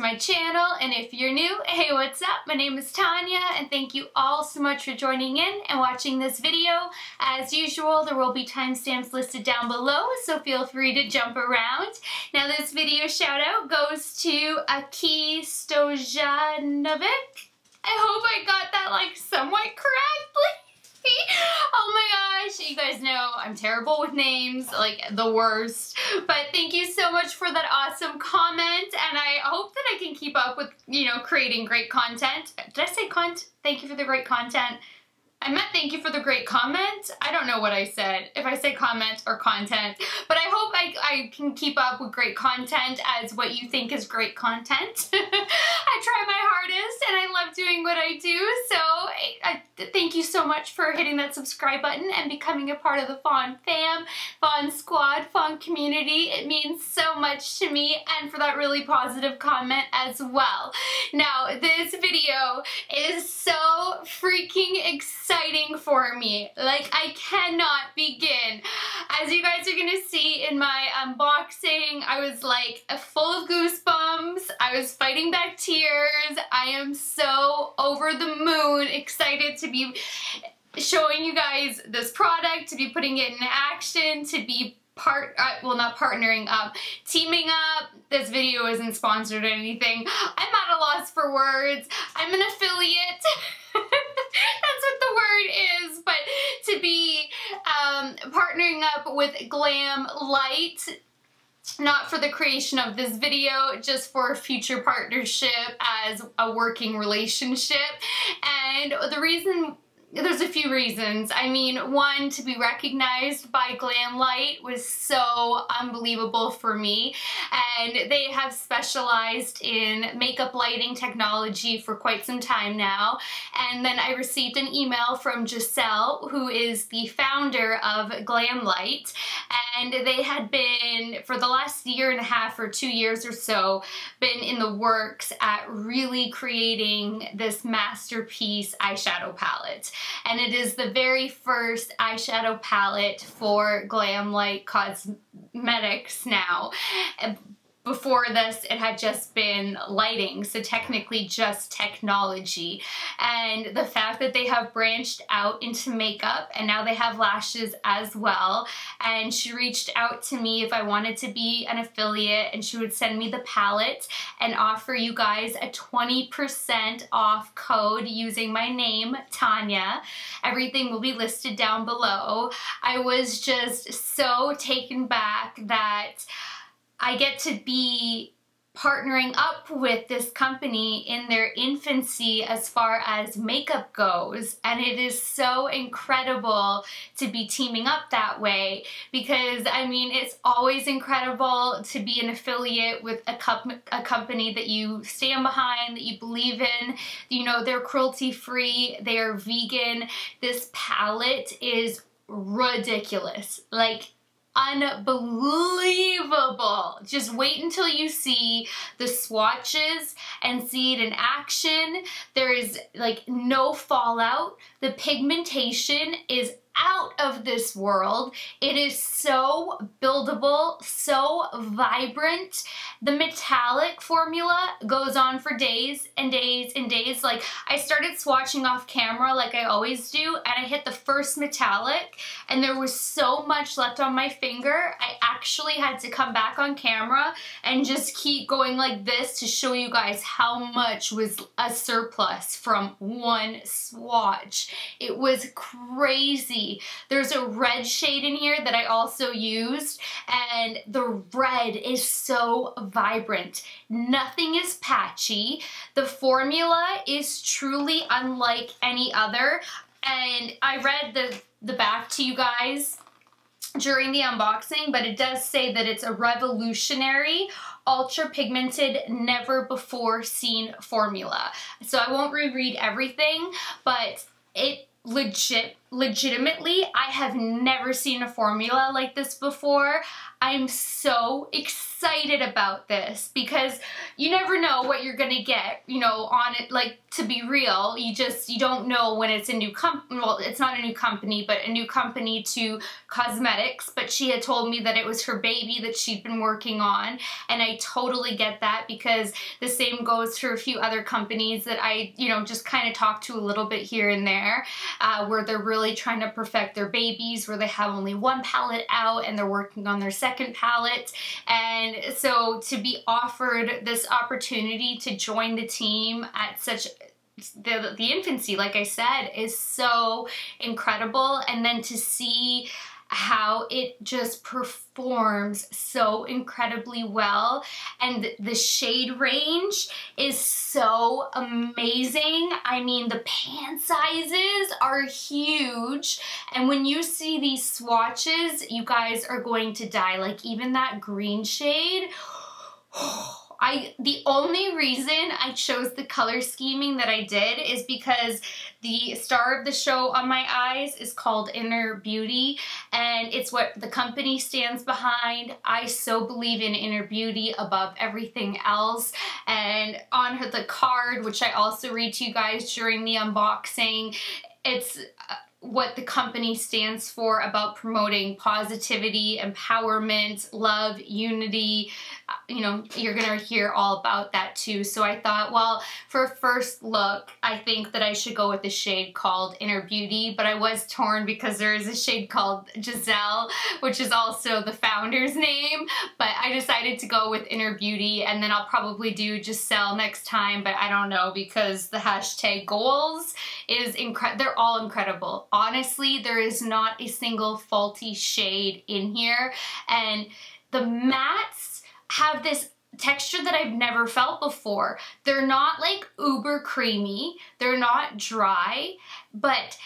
my channel, and if you're new, hey, what's up? My name is Tanya, and thank you all so much for joining in and watching this video. As usual, there will be timestamps listed down below, so feel free to jump around. Now, this video shout out goes to Aki Stojanovic. I hope I got that like somewhat correctly. Oh my gosh, you guys know I'm terrible with names, like the worst. But thank you so much for that awesome comment, and I hope that I can keep up with, you know, creating great content. Did I say thank you for the great content? I meant thank you for the great comment. I don't know what I said, if I say comment or content, but I hope I can keep up with great content as what you think is great content. I try my hardest and I love doing what I do, so thank you so much for hitting that subscribe button and becoming a part of the Fawn fam, Fawn squad, Fawn community. It means so much to me, and for that really positive comment as well. Now, this video is so freaking exciting for me. Like, I cannot begin. As you guys are gonna see in my unboxing, I was like full of goosebumps. I was fighting back tears. I am so over the moon excited to be showing you guys this product, to be putting it in action, to be not partnering up, teaming up. This video isn't sponsored or anything. I'm at a loss for words. I'm an affiliate. That's what the word is. But to be partnering up with GlamLite, not for the creation of this video, just for a future partnership as a working relationship. And the reason, there's a few reasons. I mean, one, to be recognized by GlamLite was so unbelievable for me, and they have specialized in makeup lighting technology for quite some time now. And then I received an email from Giselle, who is the founder of GlamLite, and they had been, for the last year and a half or 2 years or so, been in the works at really creating this masterpiece eyeshadow palette. And it is the very first eyeshadow palette for GlamLite Cosmetics now. Before this, it had just been lighting, so technically just technology. And the fact that they have branched out into makeup, and now they have lashes as well. And she reached out to me if I wanted to be an affiliate, and she would send me the palette and offer you guys a 20% off code using my name, Tanya. Everything will be listed down below. I was just so taken back that I get to be partnering up with this company in their infancy as far as makeup goes, and it is so incredible to be teaming up that way, because I mean, it's always incredible to be an affiliate with a company that you stand behind, that you believe in. You know, they're cruelty-free, they are vegan. This palette is ridiculous, like unbelievable. Just wait until you see the swatches and see it in action. There is like no fallout. The pigmentation is out of this world. It is so buildable, so vibrant. The metallic formula goes on for days and days and days. Like, I started swatching off camera like I always do, and I hit the first metallic and there was so much left on my finger. I actually had to come back on camera and just keep going like this to show you guys how much was a surplus from one swatch. It was crazy. There's a red shade in here that I also used, and the red is so vibrant. Nothing is patchy. The formula is truly unlike any other, and I read the back to you guys during the unboxing, but it does say that it's a revolutionary, ultra pigmented, never before seen formula. So I won't reread everything, but it legit legitimately, I have never seen a formula like this before. I'm so excited about this because you never know what you're gonna get, you know, on it. Like, to be real, you don't know when it's a new company. Well, it's not a new company, but a new company to cosmetics. But she had told me that it was her baby that she'd been working on, and I totally get that because the same goes for a few other companies that I, you know, just kind of talk to a little bit here and there, where they're really trying to perfect their babies, where they have only one palette out and they're working on their second palette. And so to be offered this opportunity to join the team at such the infancy, like I said, is so incredible. And then to see how it just performs so incredibly well, and the shade range is so amazing. I mean, the pan sizes are huge, and when you see these swatches, you guys are going to die. Like, even that green shade, the only reason I chose the color scheming that I did is because the star of the show on my eyes is called Inner Beauty, and it's what the company stands behind. I so believe in inner beauty above everything else. And on the card, which I also read to you guys during the unboxing, it's what the company stands for about promoting positivity, empowerment, love, unity. You know, you're gonna hear all about that too. So I thought, well, for a first look, I think that I should go with the shade called Inner Beauty, but I was torn because there is a shade called Giselle, which is also the founder's name, but I decided to go with Inner Beauty, and then I'll probably do Giselle next time, but I don't know, because the hashtag goals is incredible. They're all incredible. Honestly, there is not a single faulty shade in here, and the mattes have this texture that I've never felt before. They're not like uber creamy, they're not dry, but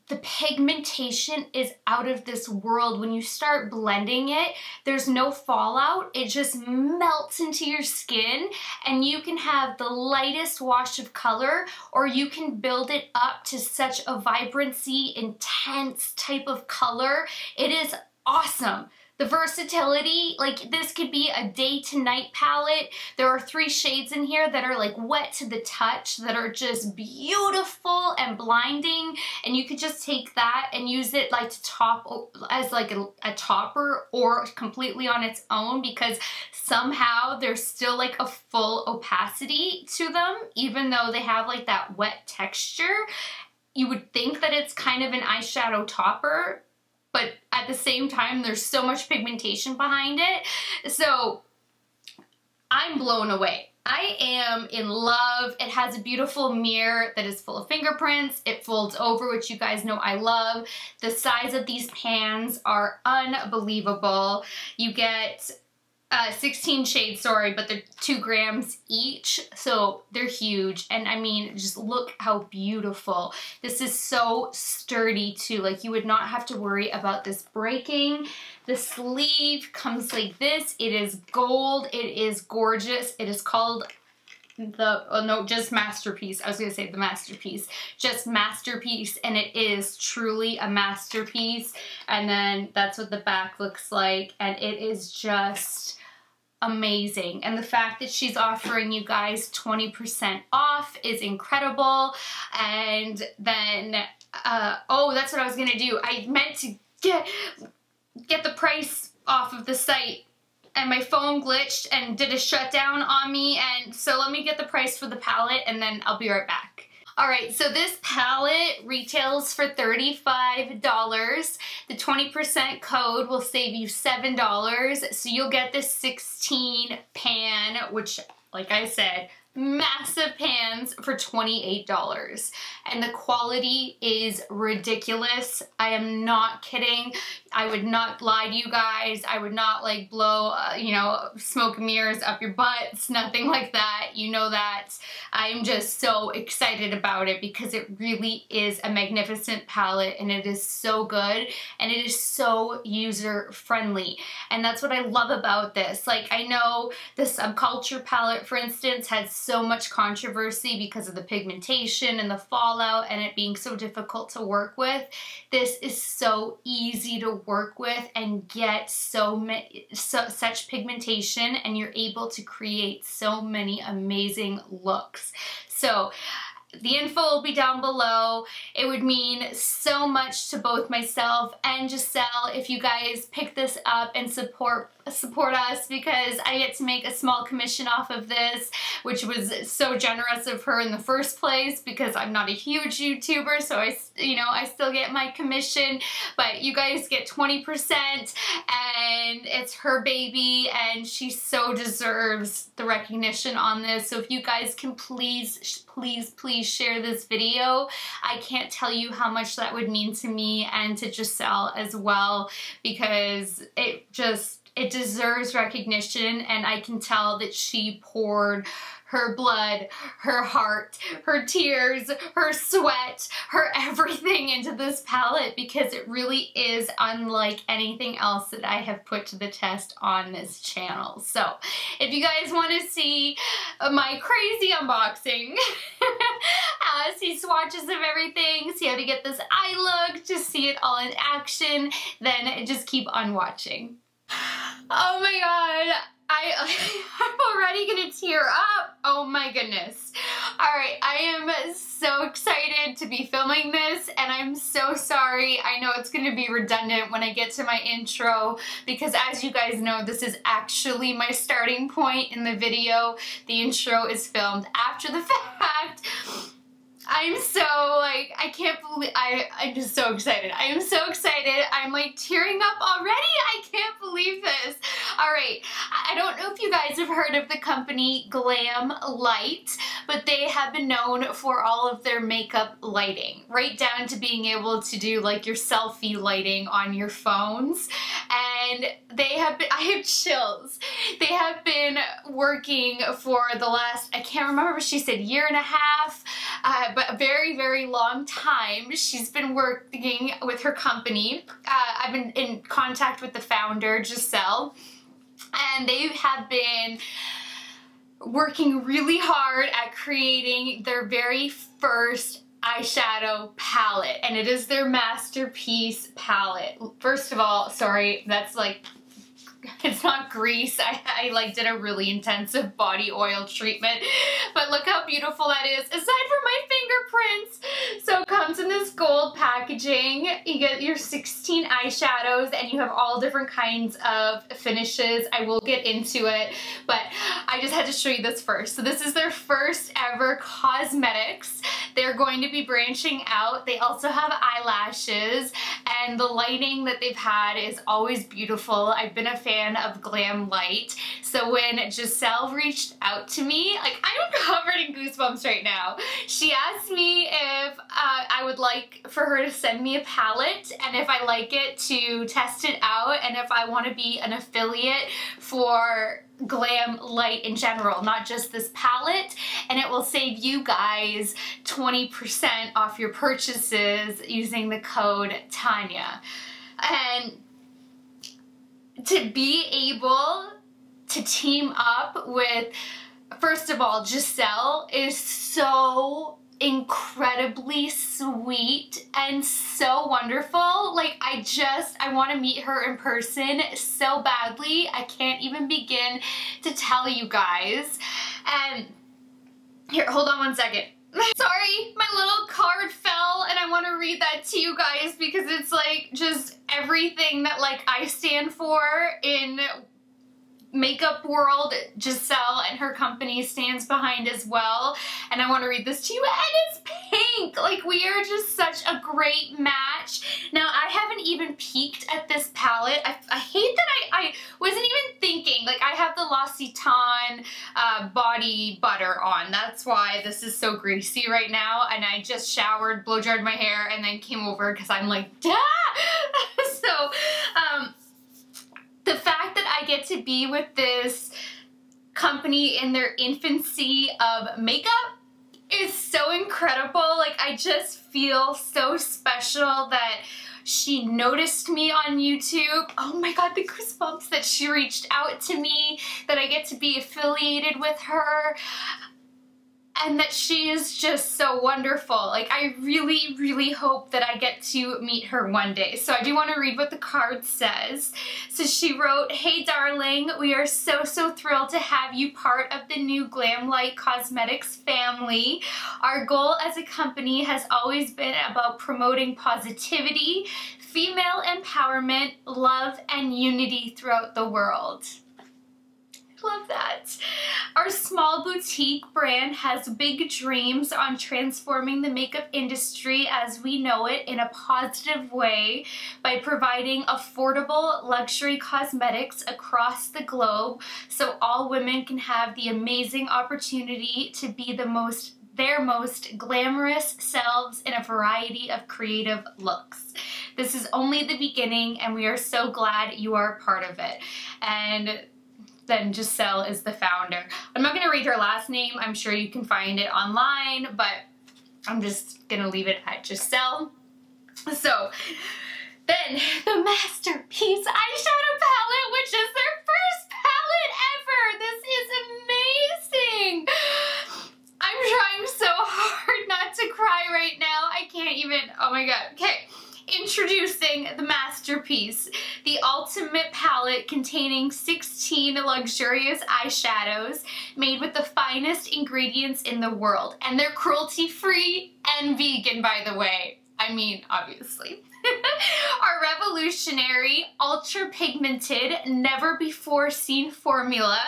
the pigmentation is out of this world. When you start blending it, there's no fallout. It just melts into your skin, and you can have the lightest wash of color, or you can build it up to such a vibrancy, intense type of color. It is awesome. The versatility, like, this could be a day to night palette. There are 3 shades in here that are like wet to the touch, that are just beautiful and blinding, and you could just take that and use it like to top as like a topper, or completely on its own, because somehow there's still like a full opacity to them, even though they have like that wet texture. You would think that it's kind of an eyeshadow topper, but at the same time, there's so much pigmentation behind it. So I'm blown away. I am in love. It has a beautiful mirror that is full of fingerprints. It folds over, which you guys know I love. The size of these pans are unbelievable. You get 16 shades, sorry, but they're 2 grams each, so they're huge. And I mean, just look how beautiful. This is so sturdy too. Like, you would not have to worry about this breaking. The sleeve comes like this. It is gold. It is gorgeous. It is called just Masterpiece. I was gonna say the Masterpiece. Just Masterpiece, and it is truly a masterpiece. And then that's what the back looks like, and it is just amazing. And the fact that she's offering you guys 20% off is incredible. And then, oh, that's what I was gonna do. I meant to get the price off of the site, and my phone glitched and did a shutdown on me, and so let me get the price for the palette and then I'll be right back. Alright, so this palette retails for $35. The 20% code will save you $7, so you'll get this 16 pan, which, like I said, massive pans for $28. And the quality is ridiculous. I am not kidding. I would not lie to you guys. I would not like blow, you know, smoke mirrors up your butts, nothing like that. You know that. I am just so excited about it because it really is a magnificent palette, and it is so good, and it is so user friendly. And that's what I love about this. Like, I know the Subculture palette, for instance, has so much controversy because of the pigmentation and the fallout and it being so difficult to work with, this is so easy to work with and get such pigmentation, and you're able to create so many amazing looks. So the info will be down below. It would mean so much to both myself and Giselle if you guys pick this up and support us, because I get to make a small commission off of this, which was so generous of her in the first place, because I'm not a huge YouTuber, so I still get my commission, but you guys get 20%, and it's her baby and she so deserves the recognition on this. So if you guys can please share this video. I can't tell you how much that would mean to me and to Giselle as well, because it deserves recognition, and I can tell that she poured her blood, her heart, her tears, her sweat, her everything into this palette, because it really is unlike anything else that I have put to the test on this channel. So if you guys want to see my crazy unboxing, see swatches of everything, see how to get this eye look, just see it all in action, then just keep on watching. Oh my god, I'm already gonna tear up. Oh my goodness. Alright, I am so excited to be filming this, and I'm so sorry. I know it's gonna be redundant when I get to my intro, because as you guys know, this is actually my starting point in the video. The intro is filmed after the fact. I'm so, like, I can't believe, I'm just so excited. I am so excited. I'm like tearing up already. I can't believe this. All right. I don't know if you guys have heard of the company GlamLite, but they have been known for all of their makeup lighting, right down to being able to do like your selfie lighting on your phones. And they have been, I have chills. They have been working for the last, I can't remember, she said year and a half, but a very, very long time. She's been working with her company. I've been in contact with the founder, Giselle, and they have been working really hard at creating their very first eyeshadow palette, and it is their masterpiece palette. First of all, sorry, that's like, it's not grease. I like did a really intensive body oil treatment, but look how beautiful that is, aside from my fingerprints. So it comes in this gold packaging. You get your 16 eyeshadows, and you have all different kinds of finishes. I will get into it, but I just had to show you this first. So this is their first ever cosmetics. They're going to be branching out. They also have eyelashes, and the lighting that they've had is always beautiful. I've been a fan of GlamLite. So when Giselle reached out to me, like, I'm covered in goosebumps right now. She asked me if I would like for her to send me a palette, and if I like it, to test it out, and if I want to be an affiliate for GlamLite in general, not just this palette, and it will save you guys 20% off your purchases using the code Tanya. And to be able to team up with, first of all, Giselle is so incredibly sweet and so wonderful. Like, I want to meet her in person so badly. I can't even begin to tell you guys. And here, hold on one second. Sorry, my little card fell, and I want to read that to you guys, because it's like just everything that like I stand for in makeup world, Giselle and her company stands behind as well. And I want to read this to you, and it's pink. Like, we are just such a great match. Now, I haven't even peeked at this palette. I hate that I wasn't even thinking. Like, I have the L'Occitane body butter on. That's why this is so greasy right now. And I just showered, blow dried my hair, and then came over because I'm like, ah! So, the fact that I get to be with this company in their infancy of makeup is so incredible. Like, I just feel so special that she noticed me on YouTube. Oh my god, the goosebumps that she reached out to me, that I get to be affiliated with her. and that she is just so wonderful. Like, I really, really hope that I get to meet her one day. So I do want to read what the card says. So she wrote, "Hey darling, we are so, so thrilled to have you part of the new GlamLite Cosmetics family. Our goal as a company has always been about promoting positivity, female empowerment, love, and unity throughout the world." Love that. Our small boutique brand has big dreams on transforming the makeup industry as we know it in a positive way by providing affordable luxury cosmetics across the globe so all women can have the amazing opportunity to be their most glamorous selves in a variety of creative looks. This is only the beginning and we are so glad you are part of it. And then Giselle is the founder. I'm not gonna read her last name. I'm sure you can find it online, but I'm just gonna leave it at Giselle. So then the Masterpiece Eyeshadow Palette, which is their first palette ever. This is amazing. I'm trying so hard not to cry right now. I can't even, oh my God. Okay. Introducing the Masterpiece, the ultimate palette containing 16 luxurious eyeshadows made with the finest ingredients in the world. And they're cruelty-free and vegan, by the way. I mean, obviously. Our revolutionary, ultra-pigmented, never-before-seen formula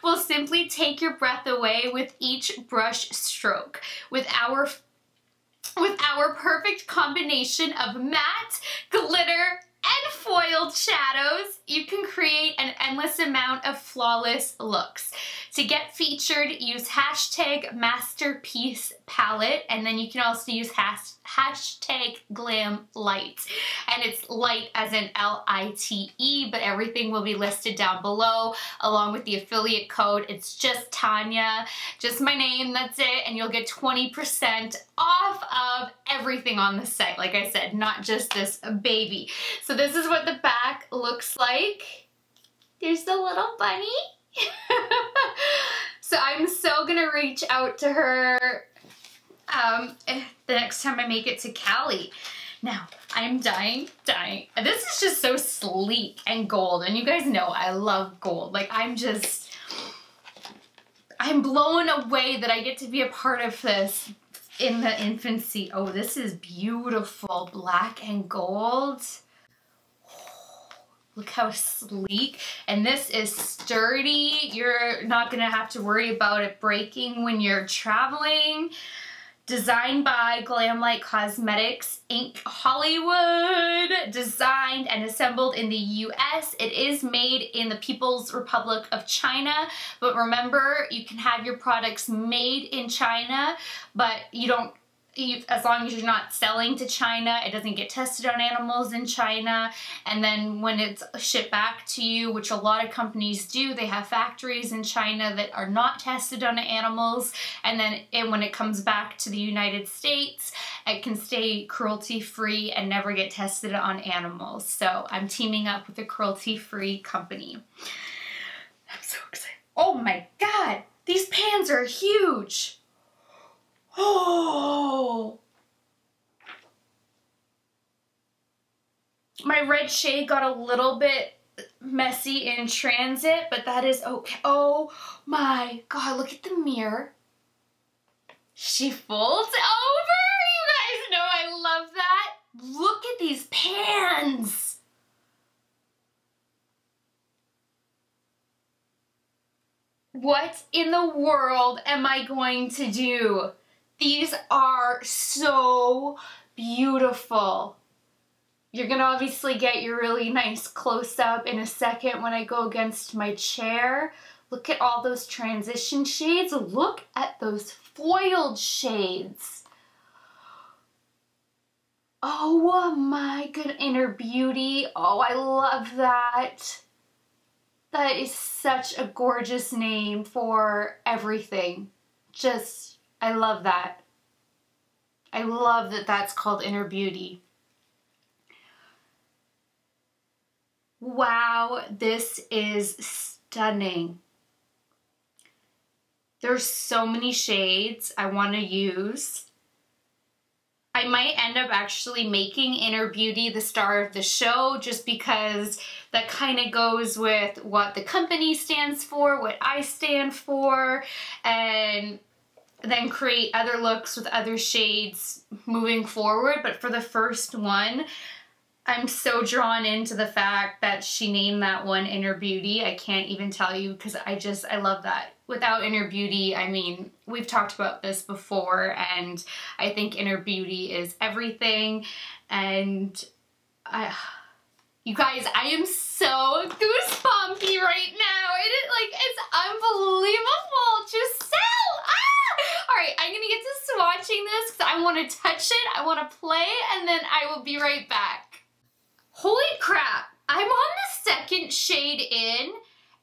will simply take your breath away with each brush stroke. With our perfect combination of matte, glitter, and foiled shadows, you can create an endless amount of flawless looks. To get featured, use hashtag Masterpiece Palette, and then you can also use hashtag GlamLite. And it's light as in L-I-T-E, but everything will be listed down below along with the affiliate code. It's just Tanya, just my name, that's it, and you'll get 20% off of everything on the site. Like I said, not just this baby. So this is what the back looks like. There's the little bunny. So I'm so gonna reach out to her the next time I make it to Cali. Now, I'm dying. This is just so sleek and gold, and you guys know I love gold. Like, I'm blown away that I get to be a part of this in the infancy. Oh, this is beautiful, black and gold. Look how sleek, and this is sturdy. You're not gonna have to worry about it breaking when you're traveling. Designed by GlamLite Cosmetics, Inc. Hollywood. Designed and assembled in the US. It is made in the People's Republic of China, but remember, you can have your products made in China, but as long as you're not selling to China, it doesn't get tested on animals in China. And then when it's shipped back to you, which a lot of companies do, they have factories in China that are not tested on animals. And then when it comes back to the United States, it can stay cruelty-free and never get tested on animals. So I'm teaming up with a cruelty-free company. I'm so excited. Oh my God, these pans are huge. Oh, my red shade got a little bit messy in transit, but that is okay. Oh my God, look at the mirror. She folds over. You guys know I love that. Look at these pans. What in the world am I going to do? These are so beautiful. You're gonna obviously get your really nice close-up in a second when I go against my chair. Look at all those transition shades. Look at those foiled shades. Oh my good, Inner Beauty. Oh, I love that. That is such a gorgeous name for everything. I love that. I love that that's called Inner Beauty. Wow, this is stunning. There's so many shades I want to use. I might end up actually making Inner Beauty the star of the show just because that kind of goes with what the company stands for, what I stand for, and then create other looks with other shades moving forward. But for the first one, I'm so drawn into the fact that she named that one Inner Beauty. I can't even tell you because I love that. Without Inner Beauty, I mean, we've talked about this before, and I think Inner Beauty is everything. And you guys, I am so goosebumpy right now. It's unbelievable. Just so, All right, I'm gonna get to swatching this because I want to touch it, I want to play, and then I will be right back. Holy crap, I'm on the second shade in,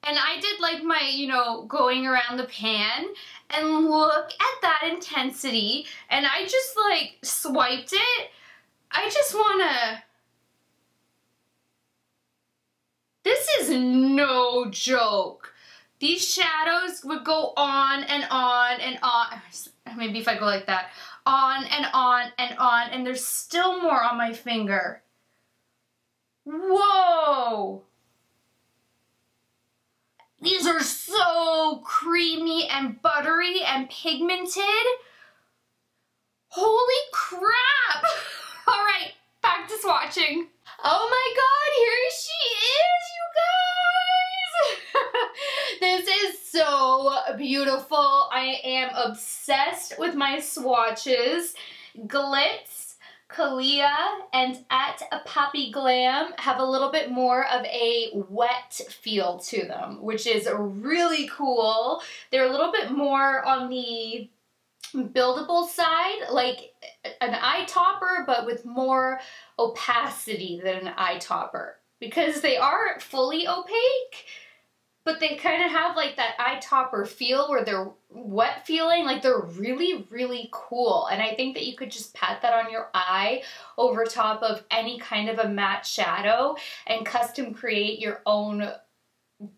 and I did like my, you know, going around the pan, and look at that intensity, and I just like swiped it. I just wanna, this is no joke. These shadows would go on and on and on. Maybe if I go like that, on and on and on, and there's still more on my finger. Whoa! These are so creamy and buttery and pigmented. Holy crap! All right, back to swatching. Oh my God, here she is, you guys! This is so beautiful. I am obsessed with my swatches. Glitz, Kalia, and At a Poppy Glam have a little bit more of a wet feel to them, which is really cool. They're a little bit more on the buildable side, like an eye topper, but with more opacity than an eye topper, because they aren't fully opaque, but they kind of have like that eye topper feel where they're wet feeling. Like they're really, really cool. And I think that you could just pat that on your eye over top of any kind of a matte shadow and custom create your own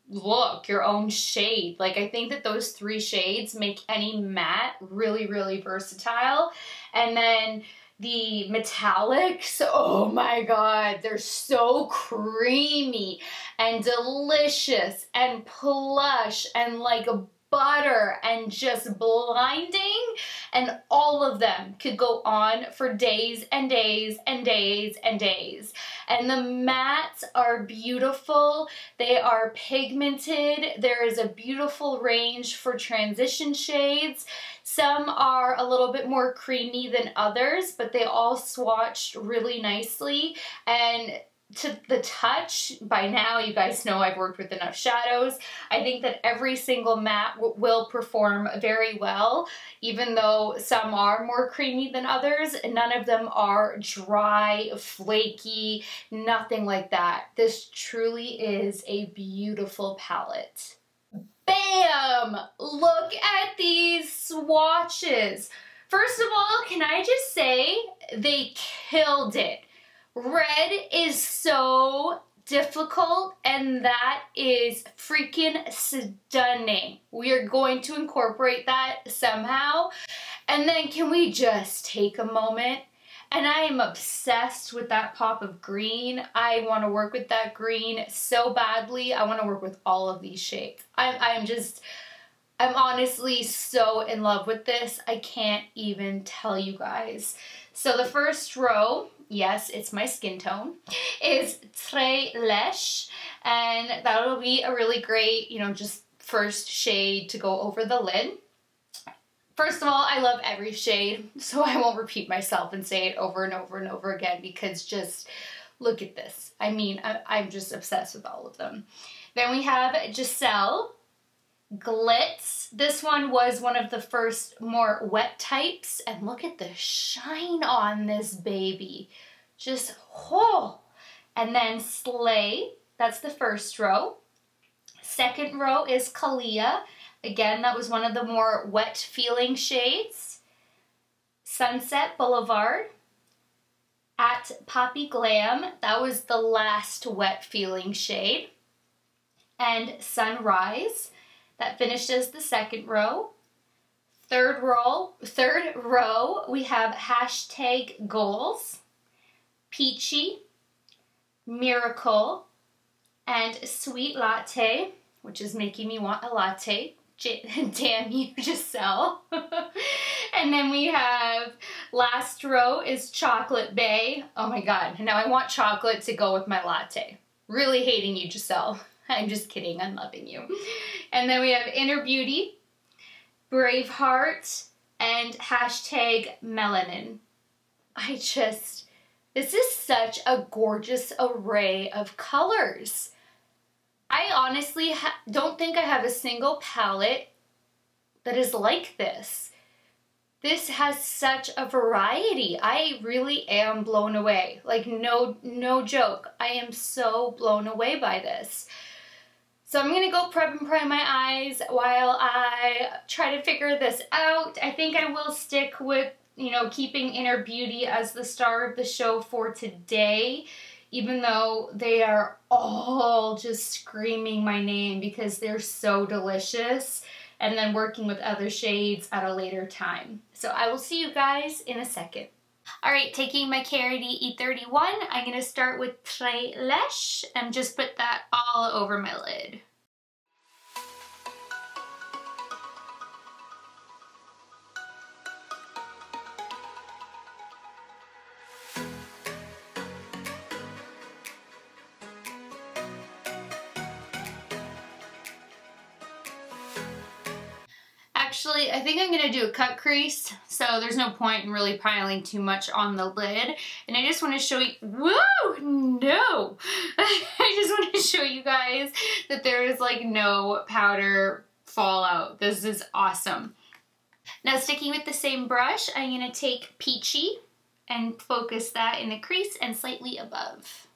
look, your own shade. Like I think that those three shades make any matte really, really versatile. And then the metallics, oh my God, they're so creamy and delicious and plush and like butter and just blinding, and all of them could go on for days and days and days and days. And the mattes are beautiful. They are pigmented. There is a beautiful range for transition shades. Some are a little bit more creamy than others, but they all swatched really nicely. And to the touch, by now you guys know I've worked with enough shadows. I think that every single matte will perform very well, even though some are more creamy than others. None of them are dry, flaky, nothing like that. This truly is a beautiful palette. Bam! Look at these swatches. First of all, can I just say they killed it. Red is so difficult, and that is freaking stunning. We are going to incorporate that somehow. And then can we just take a moment? And I am obsessed with that pop of green. I want to work with that green so badly. I want to work with all of these shades. I'm honestly so in love with this. I can't even tell you guys. So the first row, yes, it's my skin tone, is Très Lèche, and that'll be a really great, you know, just first shade to go over the lid. First of all, I love every shade, so I won't repeat myself and say it over and over and over again, because just look at this. I mean, I'm just obsessed with all of them. Then we have Giselle Glitz. This one was one of the first more wet types, and look at the shine on this baby. Just, oh. And then Slate, that's the first row. Second row is Kalia. Again, that was one of the more wet feeling shades. Sunset Boulevard. At Poppy Glam, that was the last wet feeling shade. And Sunrise, that finished as the second row. third row, we have hashtag goals, peachy, miracle, and sweet latte, which is making me want a latte. Damn you, Giselle. And then we have, last row is chocolate bay. Oh my god, now I want chocolate to go with my latte. Really hating you, Giselle. I'm just kidding, I'm loving you. And then we have inner beauty, Braveheart, and hashtag melanin. This is such a gorgeous array of colors. I honestly don't think I have a single palette that is like this. This has such a variety. I really am blown away. Like, no joke. I am so blown away by this. So I'm gonna go prep and prime my eyes while I try to figure this out. I think I will stick with, you know, keeping Inner Beauty as the star of the show for today, even though they are all just screaming my name because they're so delicious, and then working with other shades at a later time. So I will see you guys in a second. Alright, taking my Carity E31, I'm going to start with Très Lèche and just put that all over my lid. Actually, I think I'm going to do a cut crease, so there's no point in really piling too much on the lid. And I just want to show you, whoa, no! I just want to show you guys that there is like no powder fallout. This is awesome. Now, sticking with the same brush, I'm going to take Peachy and focus that in the crease and slightly above.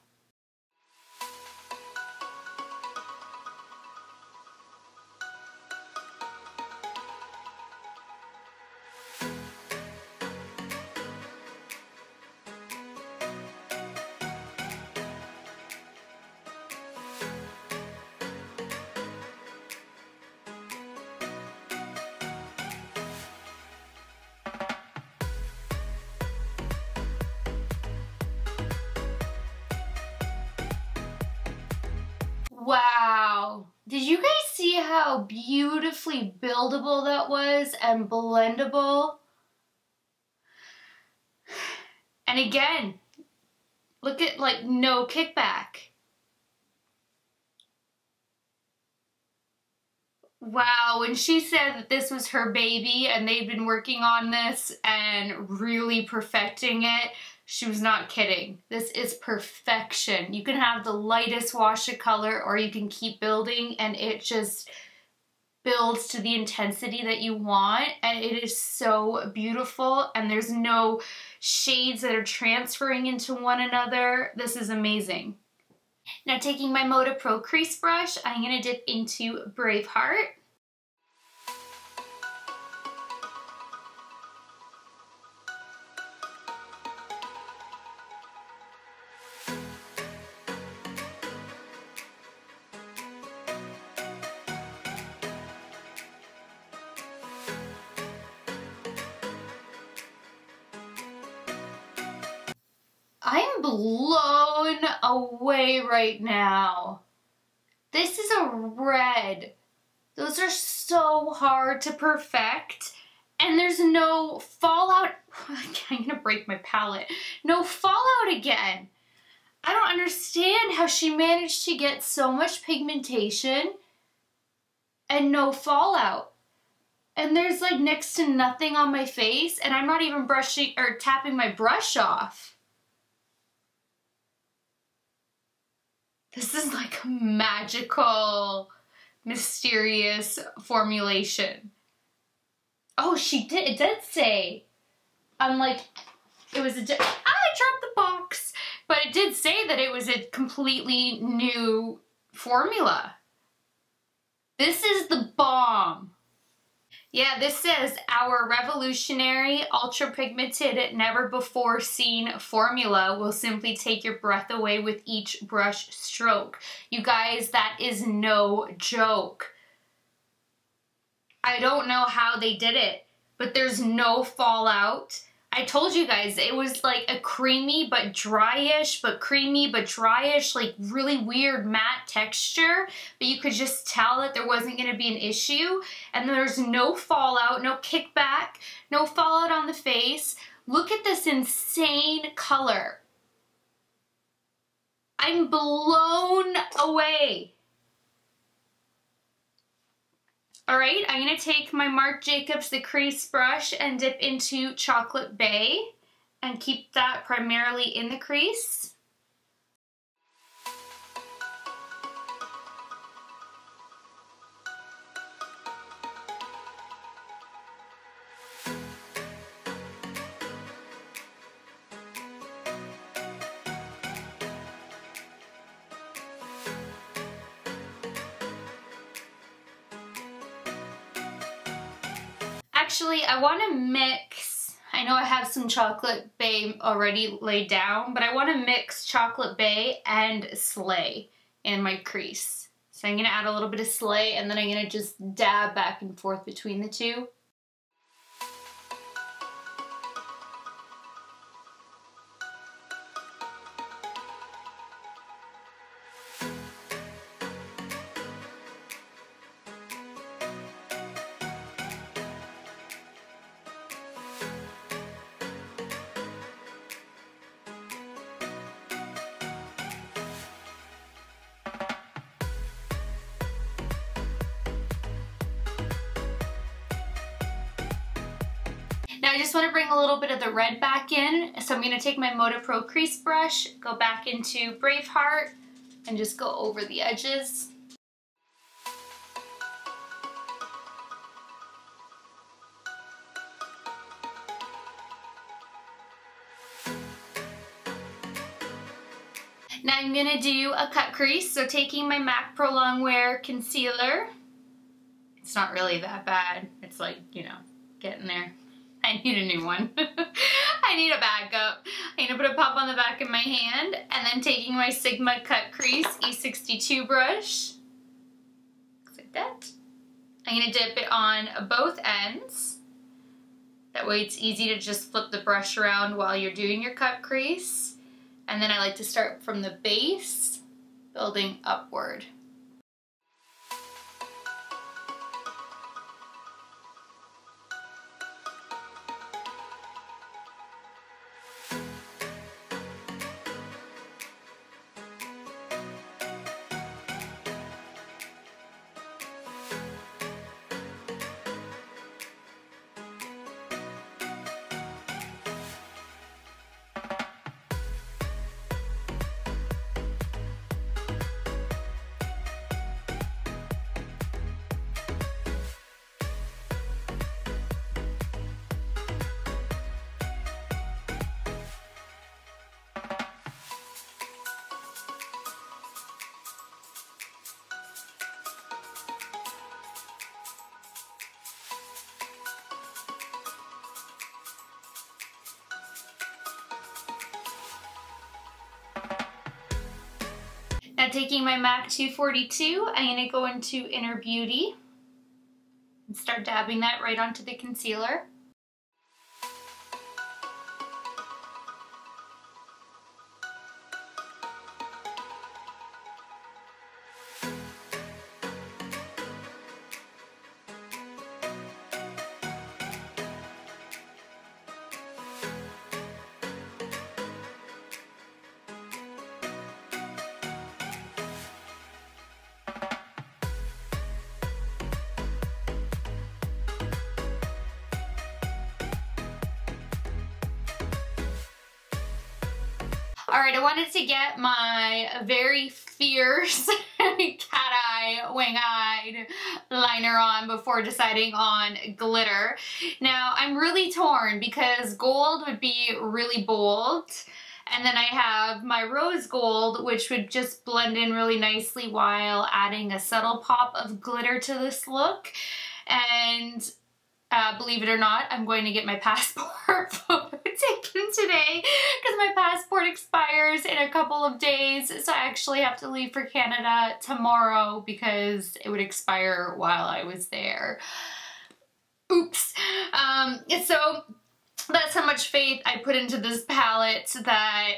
Wow, did you guys see how beautifully buildable that was and blendable? And again, look at like no kickback. Wow, when she said that this was her baby and they've been working on this and really perfecting it, she was not kidding. This is perfection. You can have the lightest wash of color or you can keep building and it just builds to the intensity that you want, and it is so beautiful, and there's no shades that are transferring into one another. This is amazing. Now, taking my Moda Pro crease brush, I'm going to dip into Braveheart. I'm blown away right now. This is a red. Those are so hard to perfect. And there's no fallout. I'm gonna break my palette. No fallout again. I don't understand how she managed to get so much pigmentation and no fallout. And there's like next to nothing on my face, and I'm not even brushing or tapping my brush off. This is like a magical, mysterious formulation. Oh, it did say, unlike, it was I dropped the box, but it did say that it was a completely new formula. This is the bomb. Yeah, this says our revolutionary, ultra pigmented, never before seen formula will simply take your breath away with each brush stroke. You guys, that is no joke. I don't know how they did it. but there's no fallout. I told you guys, it was like a creamy but dryish, but creamy but dryish, like really weird matte texture, but you could just tell that there wasn't going to be an issue. And there's no fallout, no kickback, no fallout on the face. Look at this insane color. I'm blown away. All right, I'm gonna take my Marc Jacobs The Crease brush and dip into Chocolate Bay and keep that primarily in the crease. Actually, I want to mix, I know I have some Chocolate Bay already laid down, but I want to mix Chocolate Bay and Slate in my crease. So I'm going to add a little bit of Slate and then I'm going to just dab back and forth between the two. Now I just want to bring a little bit of the red back in, so I'm going to take my Moda Pro crease brush, go back into Braveheart, and just go over the edges. Now I'm going to do a cut crease, so taking my MAC Pro Longwear Concealer. It's not really that bad. It's like, you know, getting there. I need a new one. I need a backup. I'm gonna put a pop on the back of my hand and then taking my Sigma Cut Crease E62 brush, looks like that. I'm gonna dip it on both ends. That way it's easy to just flip the brush around while you're doing your cut crease. And then I like to start from the base, building upward. Now taking my MAC 242, I'm going to go into Inner Beauty and start dabbing that right onto the concealer. Alright, I wanted to get my very fierce cat-eye, wing-eyed liner on before deciding on glitter. Now, I'm really torn because gold would be really bold, and then I have my rose gold, which would just blend in really nicely while adding a subtle pop of glitter to this look. And believe it or not, I'm going to get my passport photo taken today because my passport expires in a couple of days, so I actually have to leave for Canada tomorrow because it would expire while I was there. Oops. So that's how much faith I put into this palette that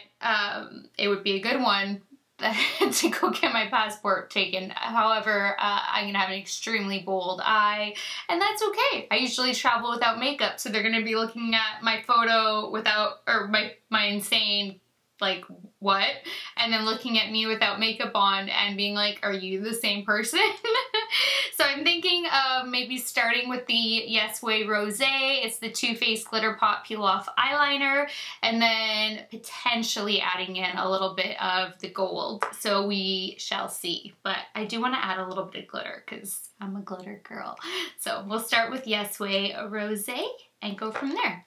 it would be a good one to go get my passport taken. However, I'm gonna have an extremely bold eye, and that's okay. I usually travel without makeup, so they're gonna be looking at my photo without, or my insane, like, what? And then looking at me without makeup on and being like, are you the same person? So I'm thinking of maybe starting with the Yes Way Rosé. It's the Too Faced Glitter Pop Peel Off Eyeliner, and then potentially adding in a little bit of the gold. So we shall see. But I do want to add a little bit of glitter because I'm a glitter girl. So we'll start with Yes Way Rosé and go from there.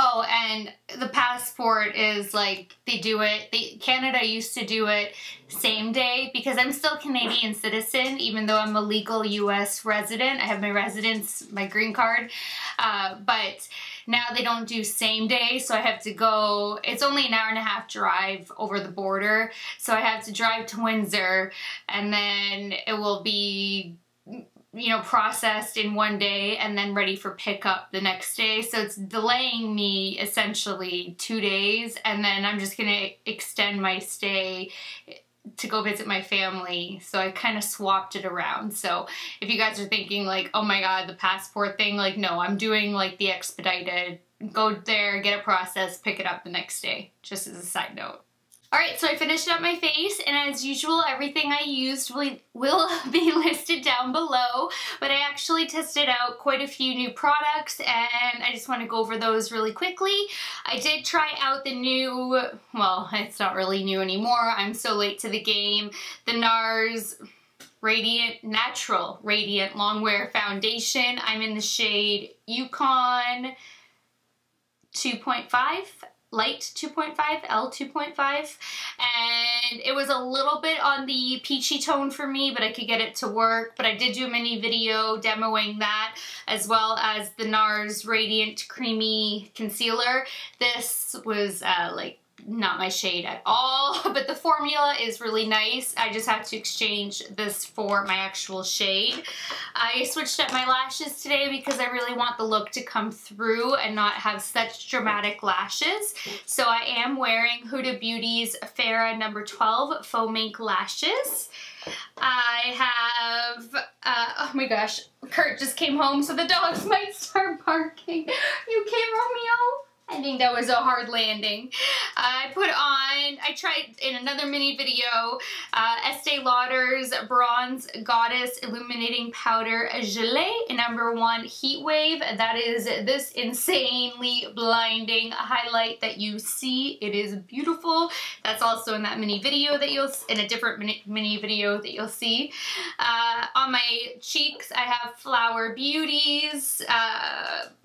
Oh, and the passport is like, they do it, Canada used to do it same day because I'm still Canadian citizen, even though I'm a legal US resident. I have my residence, my green card, but now they don't do same day, so I have to go, it's only an hour and a half drive over the border, so I have to drive to Windsor, and then it will be, you know, processed in one day and then ready for pickup the next day. So it's delaying me essentially 2 days, and then I'm just gonna extend my stay to go visit my family. So I kind of swapped it around. So if you guys are thinking like, oh my god, the passport thing, like, no, I'm doing like the expedited, go there, get it processed, pick it up the next day, just as a side note. Alright, so I finished up my face, and as usual, everything I used will be listed down below, but I actually tested out quite a few new products, and I just want to go over those really quickly. I did try out the new, well, it's not really new anymore, I'm so late to the game, the Nars Natural Radiant Longwear Foundation. I'm in the shade Yukon 2.5. Light 2.5, L 2.5, and it was a little bit on the peachy tone for me, but I could get it to work. But I did do a mini video demoing that, as well as the Nars Radiant Creamy Concealer. This was like not my shade at all, but the formula is really nice. I just had to exchange this for my actual shade. I switched up my lashes today because I really want the look to come through and not have such dramatic lashes. So I am wearing Huda Beauty's Farrah number 12 Faux Mink lashes. I have, oh my gosh, Kurt just came home, so the dogs might start barking. You okay, Romeo? I think that was a hard landing. I tried in another mini video, Estee Lauder's Bronze Goddess Illuminating Powder Gelee number 1 Heat Wave. That is this insanely blinding highlight that you see. It is beautiful. That's also in that mini video that in a different mini video that you'll see. On my cheeks, I have Flower Beauties,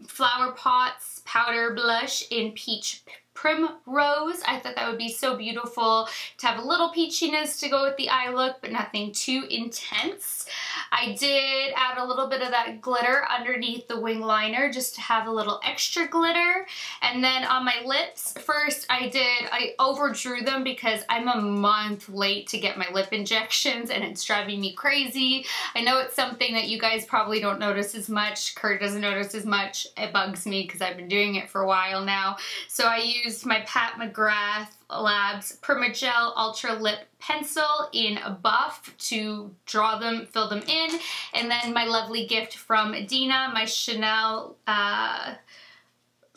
Flower Pots Powder Blush in Peach Primrose. I thought that would be so beautiful to have a little peachiness to go with the eye look, but nothing too intense. I did add a little bit of that glitter underneath the wing liner just to have a little extra glitter. And then on my lips, first I overdrew them because I'm a month late to get my lip injections and it's driving me crazy. I know it's something that you guys probably don't notice as much. Kurt doesn't notice as much. It bugs me because I've been doing it for a while now. So I used my Pat McGrath Labs Permagel Ultra Lip Pencil in Buff to draw them, fill them in, and then my lovely gift from Dina, my Chanel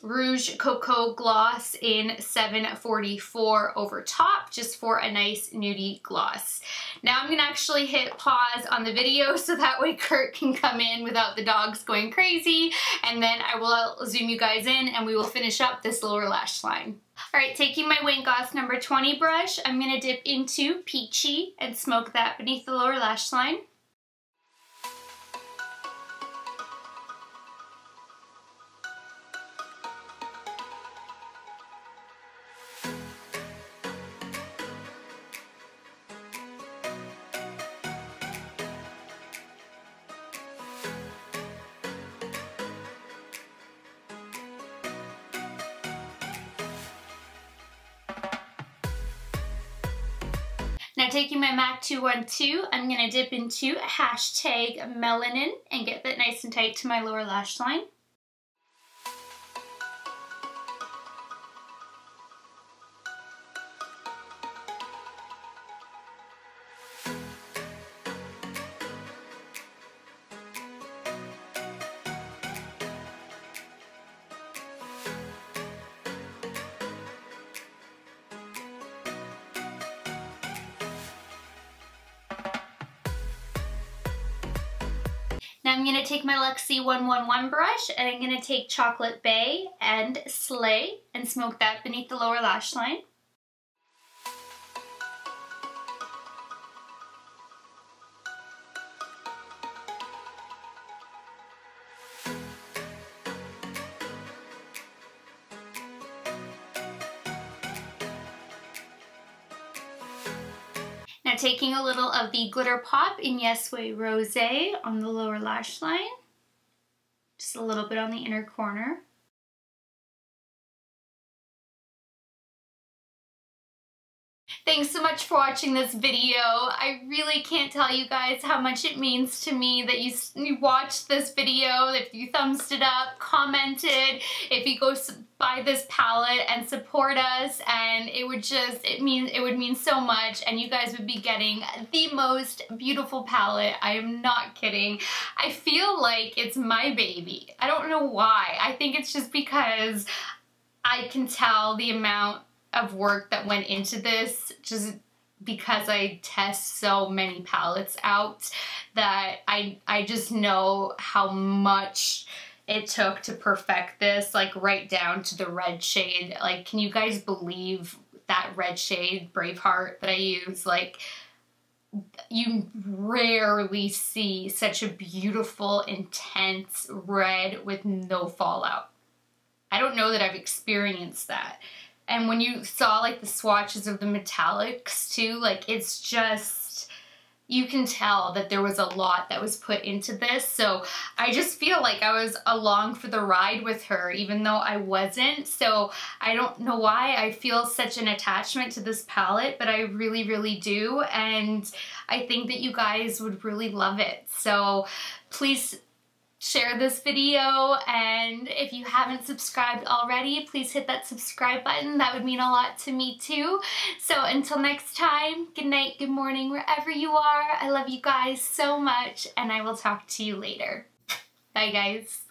Rouge Cocoa Gloss in 744 over top, just for a nice nudie gloss. Now I'm gonna actually hit pause on the video so that way Kurt can come in without the dogs going crazy, and then I will zoom you guys in and we will finish up this lower lash line. Alright, taking my Wayne Goss number 20 brush, I'm gonna dip into Peachy and smoke that beneath the lower lash line. Now taking my MAC 212, I'm going to dip into hashtag melanin and get that nice and tight to my lower lash line. Now I'm going to take my Luxie 111 brush and I'm going to take Chocolate Bay and Slate and smoke that beneath the lower lash line. Now taking a little of the Glitter Pop in Yes Way Rosé on the lower lash line, just a little bit on the inner corner. Thanks so much for watching this video. I really can't tell you guys how much it means to me that you watched this video, if you thumbs it up, commented, if you go buy this palette and support us, and it would mean so much, and you guys would be getting the most beautiful palette. I am not kidding. I feel like it's my baby. I don't know why. I think it's just because I can tell the amount of work that went into this, just because I test so many palettes out, that I just know how much it took to perfect this, like right down to the red shade. Like, can you guys believe that red shade Braveheart that I use? Like, you rarely see such a beautiful, intense red with no fallout. I don't know that I've experienced that. And when you saw like the swatches of the metallics too, like it's just, you can tell that there was a lot that was put into this. So I just feel like I was along for the ride with her, even though I wasn't. So I don't know why I feel such an attachment to this palette, but I really, really do. And I think that you guys would really love it. So please share this video, and if you haven't subscribed already, please hit that subscribe button. That would mean a lot to me too. So until next time, good night, good morning, wherever you are. I love you guys so much, and I will talk to you later. Bye guys.